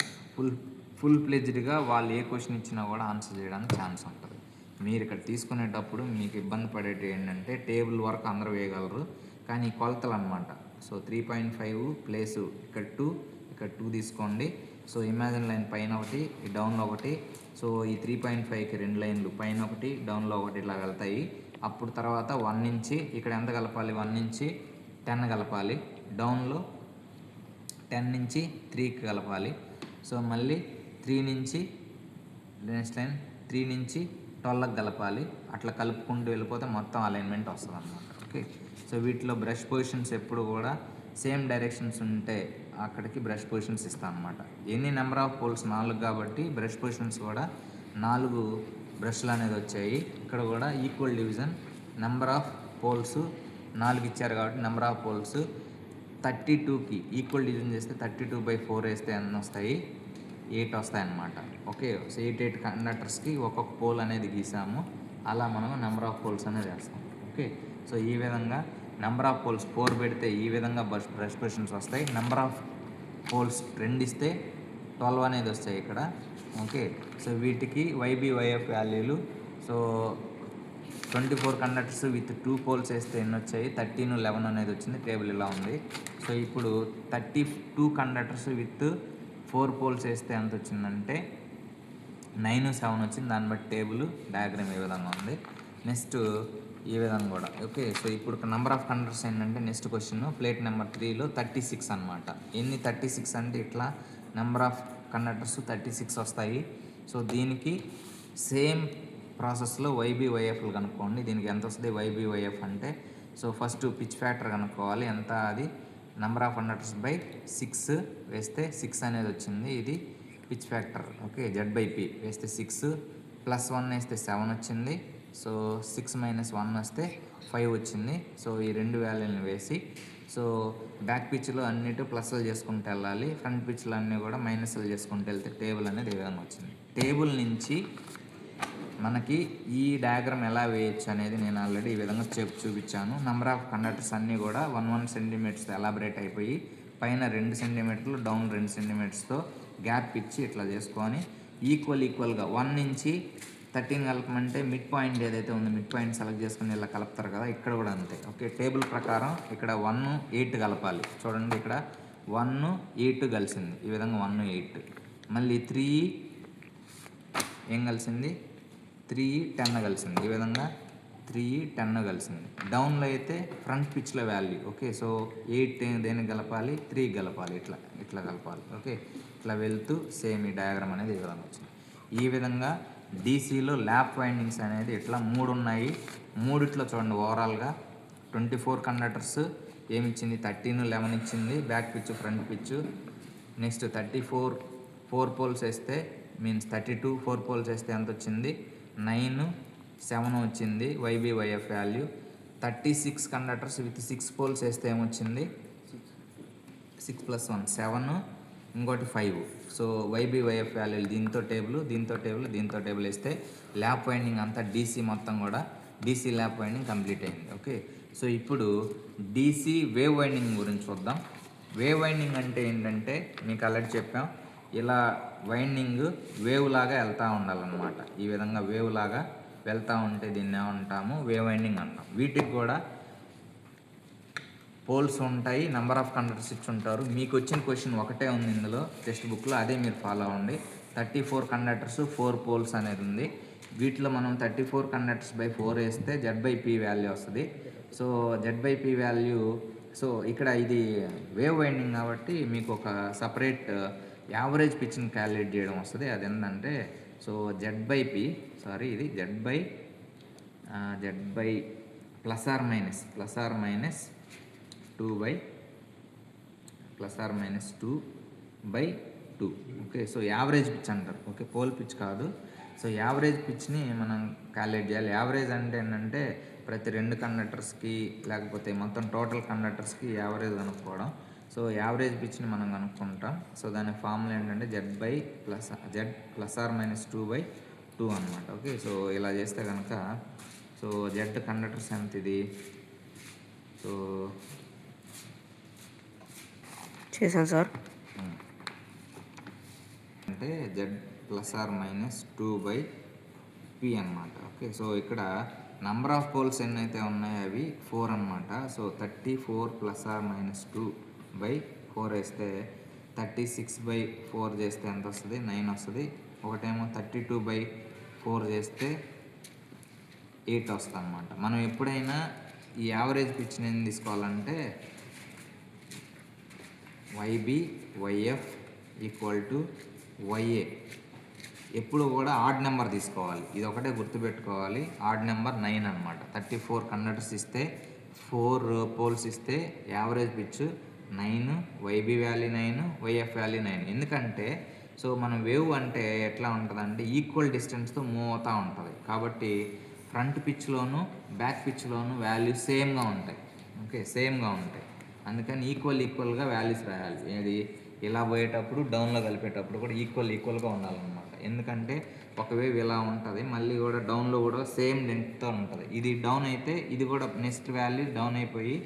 ఫుల్ ప్లెజ్డ్గా వాళ్ళు ఏ క్వశ్చన్ ఇచ్చినా కూడా ఆన్సర్ చేయడానికి ఛాన్స్ ఉంటుంది. మీరు ఇక్కడ తీసుకునేటప్పుడు మీకు ఇబ్బంది పడేటి ఏంటంటే టేబుల్ వరకు అందరూ వేయగలరు, కానీ కొలతలు అనమాట. సో 3.5 ప్లేసు ఇక్కడ 2 తీసుకోండి. సో ఇమాజిన్ లైన్ పైన ఒకటి, డౌన్లో ఒకటి. సో ఈ 3.5కి 2 లైన్లు పైన ఒకటి, డౌన్లో ఒకటి ఇలా వెళ్తాయి. అప్పుడు తర్వాత 1 నుంచి ఇక్కడ ఎంత కలపాలి, 1 నుంచి 10 కలపాలి. డౌన్లో 10 నుంచి 3కి కలపాలి. సో మళ్ళీ 3 నుంచి నెక్స్ట్ లైన్ 3 నుంచి 12కి కలపాలి. అట్లా కలుపుకుంటూ వెళ్ళిపోతే మొత్తం అలైన్మెంట్ వస్తుంది అన్నమాట. ఓకే, సో వీటిలో బ్రష్ పొజిషన్స్ ఎప్పుడు కూడా సేమ్ డైరెక్షన్స్ ఉంటే అక్కడికి బ్రష్ పొజిషన్స్ ఇస్తాను అనమాట. ఎన్ని నెంబర్ ఆఫ్ పోల్స్ 4 కాబట్టి బ్రష్ పొజిషన్స్ కూడా 4 బ్రష్లు అనేది వచ్చాయి. ఇక్కడ కూడా equal division number of poles 4 ఇచ్చారు కాబట్టి నెంబర్ ఆఫ్ పోల్స్ 32కి ఈక్వల్ డివిజన్ చేస్తే 32/4 వేస్తే ఎన్ని వస్తాయి, 8 వస్తాయి అన్నమాట. ఓకే, సో 8 కండక్టర్స్కి ఒక్కొక్క పోల్ అనేది గీసాము. అలా మనం నెంబర్ ఆఫ్ పోల్స్ అనేది వేస్తాం. ఓకే, సో ఈ విధంగా నెంబర్ ఆఫ్ పోల్స్ 4 పెడితే ఈ విధంగా బ్రష్ పొజిషన్స్ వస్తాయి. నెంబర్ ఆఫ్ పోల్స్ 2 ఇస్తే 12 అనేది వస్తాయి ఇక్కడ. ఓకే, సో వీటికి YBYF వాల్యూలు. సో 24 కండక్టర్స్ విత్ 2 పోల్స్ వేస్తే ఎన్ని వచ్చాయి, 13, 11 అనేది వచ్చింది. టేబుల్ ఇలా ఉంది. సో ఇప్పుడు 32 కండక్టర్స్ విత్ 4 పోల్స్ వేస్తే ఎంత వచ్చిందంటే 9, 7 వచ్చింది. దాన్ని బట్టి టేబుల్ డయాగ్రామ్ ఏ విధంగా ఉంది. నెక్స్ట్ ఈ విధంగా కూడా. ఓకే, సో ఇప్పుడు నెంబర్ ఆఫ్ కండక్టర్స్ ఏంటంటే నెక్స్ట్ క్వశ్చన్ ప్లేట్ నెంబర్ 3లో 36 అనమాట. ఎన్ని 36 అంటే ఇట్లా నెంబర్ ఆఫ్ కండక్టర్స్ 36 వస్తాయి. సో దీనికి సేమ్ ప్రాసెస్లో YBYFలు కనుక్కోండి. దీనికి ఎంత వస్తుంది YBYF అంటే, సో ఫస్ట్ పిచ్ ఫ్యాక్టర్ కనుక్కోవాలి ఎంత, అది నెంబర్ ఆఫ్ కండక్టర్స్ బై 6 వేస్తే 6 అనేది వచ్చింది. ఇది పిచ్ ఫ్యాక్టర్. ఓకే, Z/P వేస్తే 6 + 1 వేస్తే 7 వచ్చింది. సో 6 - 1 వస్తే 5 వచ్చింది. సో ఈ 2 వాల్యూలను వేసి, సో బ్యాక్ పిచ్లో అన్నిటి ప్లస్లు చేసుకుంటూ వెళ్ళాలి, ఫ్రంట్ పిచ్లో అన్నీ కూడా మైనస్లు చేసుకుంటూ వెళ్తే టేబుల్ అనేది ఈ విధంగా వచ్చింది. టేబుల్ నుంచి మనకి ఈ డయాగ్రామ్ ఎలా వేయచ్చు అనేది నేను ఆల్రెడీ ఈ విధంగా చూపించాను. నెంబర్ ఆఫ్ కండక్టర్స్ అన్నీ కూడా 1 సెంటీమీటర్స్ ఎలాబరేట్ అయిపోయి పైన 2 సెంటీమీటర్లు, డౌన్ 2 సెంటీమీటర్స్తో గ్యాప్ ఇచ్చి ఇట్లా చేసుకొని ఈక్వల్గా 1 నుంచి 13 కలపమంటే మిడ్ పాయింట్ ఏదైతే ఉందో మిడ్ పాయింట్ సెలెక్ట్ చేసుకుని ఇలా కలుపుతారు కదా, ఇక్కడ కూడా అంతే. ఓకే, టేబుల్ ప్రకారం ఇక్కడ 1, 8 కలపాలి. చూడండి ఇక్కడ 1, 8 కలిసింది. ఈ విధంగా 1, 8. మళ్ళీ 3 ఏం కలిసింది, 3, 10 కలిసింది. ఈ విధంగా 3, 10 కలిసింది. డౌన్లో అయితే ఫ్రంట్ పిచ్లో వాల్యూ. ఓకే, సో 8 దేనికి కలపాలి, 3 కలపాలి. ఇట్లా కలపాలి. ఓకే, ఇట్లా వెళ్తూ సేమ్ ఈ డయాగ్రామ్ అనేది ఈ విధంగా వచ్చింది. ఈ విధంగా డీసీలో ల్యాప్ వైండింగ్స్ అనేది ఇట్లా 3 ఉన్నాయి. 3 చూడండి ఓవరాల్గా 24 కండక్టర్స్ ఏమిచ్చింది, 13, 11 ఇచ్చింది. Back pitch, front pitch. Next 34 4 poles వేస్తే మీన్స్ 32 4 పోల్స్ వేస్తే ఎంత వచ్చింది, 9, 7 వచ్చింది YBYF value. 36 conductors with 6 poles వేస్తే ఏమొచ్చింది, 6 + 1 7, ఇంకోటి 5. సో YBYF వాల్యూలు దీంతో టేబుల్ వేస్తే ల్యాప్ వైండింగ్ అంతా డీసీ మొత్తం కూడా డీసీ ల్యాప్ వైండింగ్ కంప్లీట్ అయింది. ఓకే, సో ఇప్పుడు డీసీ వేవ్ వైండింగ్ గురించి చూద్దాం. వేవ్ వైండింగ్ అంటే ఏంటంటే మీకు ఆల్రెడీ చెప్పాం, ఇలా వైండింగ్ వేవ్ లాగా వెళ్తూ ఉండాలన్నమాట. ఈ విధంగా వేవ్ లాగా వెళ్తూ ఉంటే దీన్ని ఏమంటాము, వేవ్ వైండింగ్ అంటాం. వీటికి కూడా పోల్స్ ఉంటాయి, నెంబర్ ఆఫ్ కండక్టర్స్ ఇచ్చి ఉంటారు. మీకు వచ్చిన క్వశ్చన్ ఒకటే ఉంది ఇందులో టెక్స్ట్ బుక్లో, అదే మీరు ఫాలో అవ్వండి. 34 కండక్టర్స్ 4 పోల్స్ అనేది ఉంది. వీటిలో మనం 34 కండక్టర్స్ బై 4 వేస్తే Z/P వాల్యూ వస్తుంది. సో Z/P వాల్యూ, సో ఇక్కడ ఇది వేవ్ వైండింగ్ కాబట్టి మీకు ఒక సపరేట్ యావరేజ్ పిచ్ని క్యాలిక్యులేట్ చేయడం వస్తుంది. అది ఏంటంటే సో Z/P ఇది Z/, plus or minus 2/2. Okay, so average pitch అంటారు. ఓకే, పోల్ పిచ్ కాదు. సో యావరేజ్ పిచ్ని మనం క్యాలిక్యులేట్ చేయాలి. యావరేజ్ అంటే ఏంటంటే ప్రతి 2 కండక్టర్స్కి లేకపోతే మొత్తం టోటల్ కండక్టర్స్కి యావరేజ్ కనుక్కోవడం. సో యావరేజ్ పిచ్ని మనం కనుక్కుంటాం. సో దాని ఫార్ములా ఏంటంటే Z ప్లస్ ఆర్ మైనస్ 2/2 అనమాట. ఓకే, సో ఇలా చేస్తే కనుక సో Z కండక్టర్స్ ఎంత ఇది, సో చేశాను సార్. అంటే Z plus or minus 2/P అనమాట. ఓకే, సో ఇక్కడ నంబర్ ఆఫ్ పోల్స్ ఎన్నైతే ఉన్నాయో అవి 4 అనమాట. సో 34 ప్లస్ ఆర్ మైనస్ 2/4 వేస్తే 36/4 చేస్తే ఎంత వస్తుంది, 9 వస్తుంది. ఒకటేమో 32/4 చేస్తే 8 వస్తుంది అనమాట. మనం ఎప్పుడైనా ఈ యావరేజ్ పిచ్ని ఏం తీసుకోవాలంటే YB YF equal to YA, ఎప్పుడు కూడా ఆడ్ నెంబర్ తీసుకోవాలి. ఇది ఒకటే గుర్తుపెట్టుకోవాలి. ఆడ్ నెంబర్ 9 అనమాట. 34 కండక్టర్స్ ఇస్తే 4 పోల్స్ ఇస్తే average pitch 9, YB value 9, YF value 9. ఎందుకంటే సో మనం వేవ్ అంటే ఎట్లా ఉంటుందంటే ఈక్వల్ డిస్టెన్స్తో మూవ్ అవుతూ ఉంటుంది. కాబట్టి ఫ్రంట్ పిచ్లోను బ్యాక్ పిచ్లోను వాల్యూ సేమ్గా ఉంటాయి. ఓకే, సేమ్గా ఉంటాయి. అందుకని ఈక్వల్గా వాల్యూస్ రాయాలి. ఏది ఇలా పోయేటప్పుడు డౌన్లో కలిపేటప్పుడు కూడా ఈక్వల్గా ఉండాలన్నమాట. ఎందుకంటే ఒక వేవ్ ఇలా ఉంటుంది, మళ్ళీ కూడా డౌన్లో కూడా సేమ్ లెంగ్త్తో ఉంటుంది. ఇది డౌన్ అయితే ఇది కూడా నెక్స్ట్ వాల్యూ డౌన్ అయిపోయి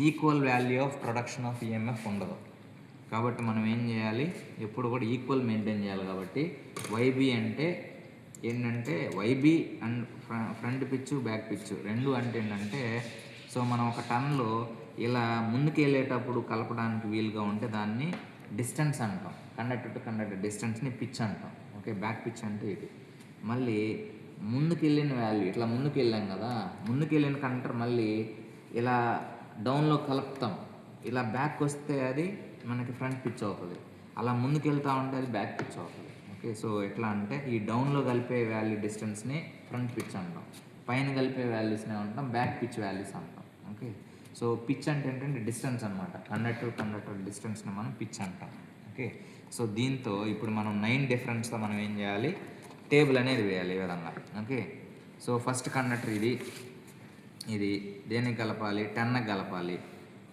equal value of production of EMF ఉండదు. కాబట్టి మనం ఏం చేయాలి, ఎప్పుడు కూడా ఈక్వల్ మెయింటైన్ చేయాలి. కాబట్టి YB అంటే ఏంటంటే YB and front pitch back pitch రెండు అంటే ఏంటంటే సో మనం ఒక టన్లో ఇలా ముందుకు వెళ్ళేటప్పుడు కలపడానికి వీలుగా ఉంటే దాన్ని డిస్టెన్స్ అంటాం. కండక్టర్ టు కండక్టర్ డిస్టెన్స్ని పిచ్ అంటాం. ఓకే, బ్యాక్ పిచ్ అంటే ఇది. మళ్ళీ ముందుకు వెళ్ళిన వాల్యూ ఇట్లా ముందుకు వెళ్ళాం కదా, ముందుకు వెళ్ళిన కండక్టర్ మళ్ళీ ఇలా డౌన్లో కలుపుతాం. ఇలా బ్యాక్ వస్తే అది మనకి ఫ్రంట్ పిచ్ అవుతుంది. అలా ముందుకు వెళ్తూ ఉంటే అది బ్యాక్ పిచ్ అవుతుంది. ఓకే, సో ఎట్లా అంటే ఈ డౌన్లో కలిపే వాల్యూ డిస్టెన్స్ని ఫ్రంట్ పిచ్ అంటాం, పైన కలిపే వాల్యూస్ని అంటాం బ్యాక్ పిచ్ వాల్యూస్ అంటాం. ఓకే, సో పిచ్ అంటే ఏంటంటే డిస్టెన్స్ అనమాట. కండక్టర్ డిస్టెన్స్ని మనం పిచ్ అంటాం. ఓకే, సో దీంతో ఇప్పుడు మనం 9 డిఫరెన్స్తో మనం ఏం చేయాలి, టేబుల్ అనేది వేయాలి ఈ విధంగా. ఓకే, సో ఫస్ట్ కండక్టర్ ఇది దేనికి కలపాలి, 10కి కలపాలి.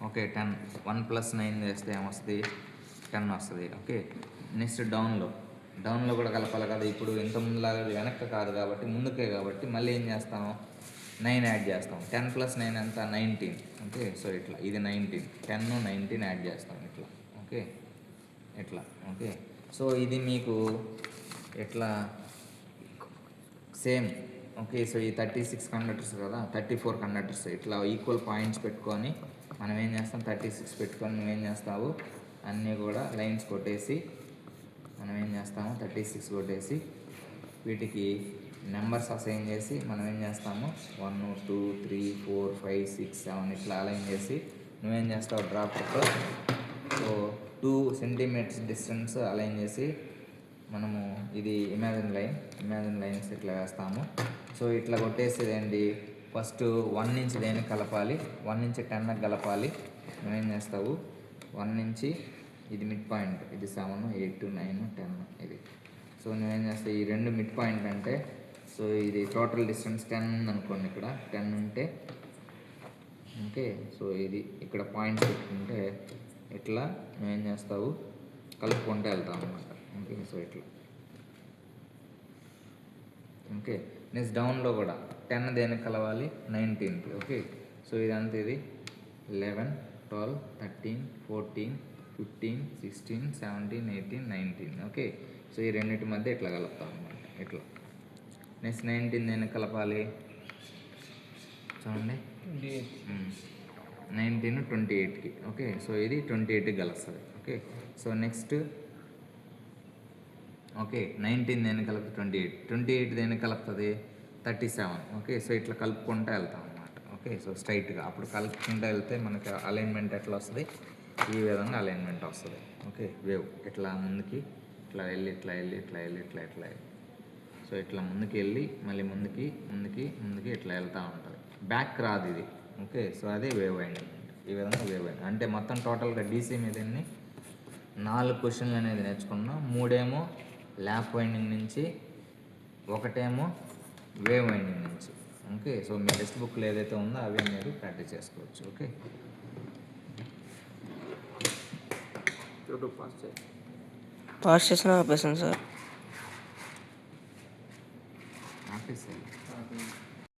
ఓకే, 10 1 + 9 చేస్తే ఏమొస్తుంది, 10 వస్తుంది. ఓకే, నెక్స్ట్ డౌన్లో కూడా కలపాలి కదా. ఇప్పుడు ఇంత ముందులాగా వెనక్కి కాదు కాబట్టి ముందుకే, కాబట్టి మళ్ళీ ఏం చేస్తాము, 9 యాడ్ చేస్తాం. 10 + 9 ఎంత, 19. ఓకే, సో ఇట్లా ఇది 19, 10, 19 యాడ్ చేస్తాం ఇట్లా. ఓకే, ఇట్లా. ఓకే, సో ఇది మీకు ఎట్లా సేమ్. ఓకే, సో ఈ 36 కండక్టర్స్ కదా, 34 కండక్టర్స్ ఇట్లా ఈక్వల్ పాయింట్స్ పెట్టుకొని మనం ఏం చేస్తాం, 36 పెట్టుకొని నువ్వేం చేస్తావు, అన్నీ కూడా లైన్స్ కొట్టేసి మనం ఏం చేస్తాము, 36 కొట్టేసి వీటికి నెంబర్స్ అసైన్ చేసి మనం ఏం చేస్తాము, 1 2 3 4 5 6 7 ఇట్లా అలైన్ చేసి నువ్వేం చేస్తావు, డ్రాప్తో సో 2 సెంటీమీటర్స్ డిస్టెన్స్ అలైన్ చేసి మనము ఇది ఇమాజిన్ లైన్స్ ఇట్లా వేస్తాము. సో ఇట్లా కొట్టేసేది ఏంటి, ఫస్ట్ 1 నుంచి దేనికి కలపాలి, 1 నుంచి 10కి కలపాలి. నువ్వేం చేస్తావు, 1 నుంచి ఇది మిడ్ పాయింట్, ఇది 7 8 9 10 ఇది. సో నువ్వేం చేస్తావు, ఈ రెండు మిడ్ పాయింట్ అంటే సో ఇది టోటల్ డిస్టెన్స్ 10 ఉందనుకోండి, ఇక్కడ 10 ఉంటే ఓకే, సో ఇది ఇక్కడ పాయింట్స్ పెట్టుకుంటే ఇట్లా నువ్వేం చేస్తావు, కలుపుకుంటూ వెళ్తావు అన్నమాట. ఓకే, సో ఇట్లా. ఓకే, నెక్స్ట్ డౌన్లో కూడా 10 దేనికి కలవాలి, 19కి. ఓకే, సో ఇదంతా ఇది 11 12 13 14 15 16 17 18 19. ఓకే, సో ఈ రెండింటి మధ్య ఇట్లా కలుపుతాం అనమాట, ఇట్లా. నెక్స్ట్ 19 దేనికి కలపాలి, చూడండి 19 28కి. ఓకే, సో ఇది 28కి కలుస్తుంది. ఓకే, సో నెక్స్ట్ ఓకే 19 దేనికి కలుపుతుంది, 28 దేనికి కలుపుతుంది, 37. ఓకే, సో ఇట్లా కలుపుకుంటూ వెళ్తాం అనమాట. ఓకే, సో స్ట్రైట్గా అప్పుడు కలుపుకుంటూ వెళ్తే మనకి అలైన్మెంట్ ఎట్లా వస్తుంది, ఈ విధంగా అలైన్మెంట్ వస్తుంది. ఓకే, వేవ్ ఇట్లా ముందుకి ఇట్లా వెళ్ళి ఇట్లా వెళ్ళి ఇట్లా వెళ్ళి ఇట్లా ఇట్లా వెళ్ళి, సో ఇట్లా ముందుకు వెళ్ళి మళ్ళీ ముందుకి ముందుకి ముందుకి ఇట్లా వెళ్తూ ఉంటుంది. బ్యాక్ రాదు ఇది. ఓకే, సో అదే వేవ్ వైండింగ్. ఈ విధంగా వేవ్ వైండింగ్ అంటే మొత్తం టోటల్గా డీసీ మీద 4 క్వశ్చన్లు అనేది నేర్చుకున్నాం. 3 ల్యాప్ వైండింగ్ నుంచి, 1 వేవ్ వైండింగ్ నుంచి. ఓకే, సో మీ టెక్స్ట్ బుక్లో ఏదైతే ఉందో అవి మీరు ప్రాక్టీస్ చేసుకోవచ్చు. ఓకే, పాస్ చేసిన ఆపేసాను సార్. ఆపేసి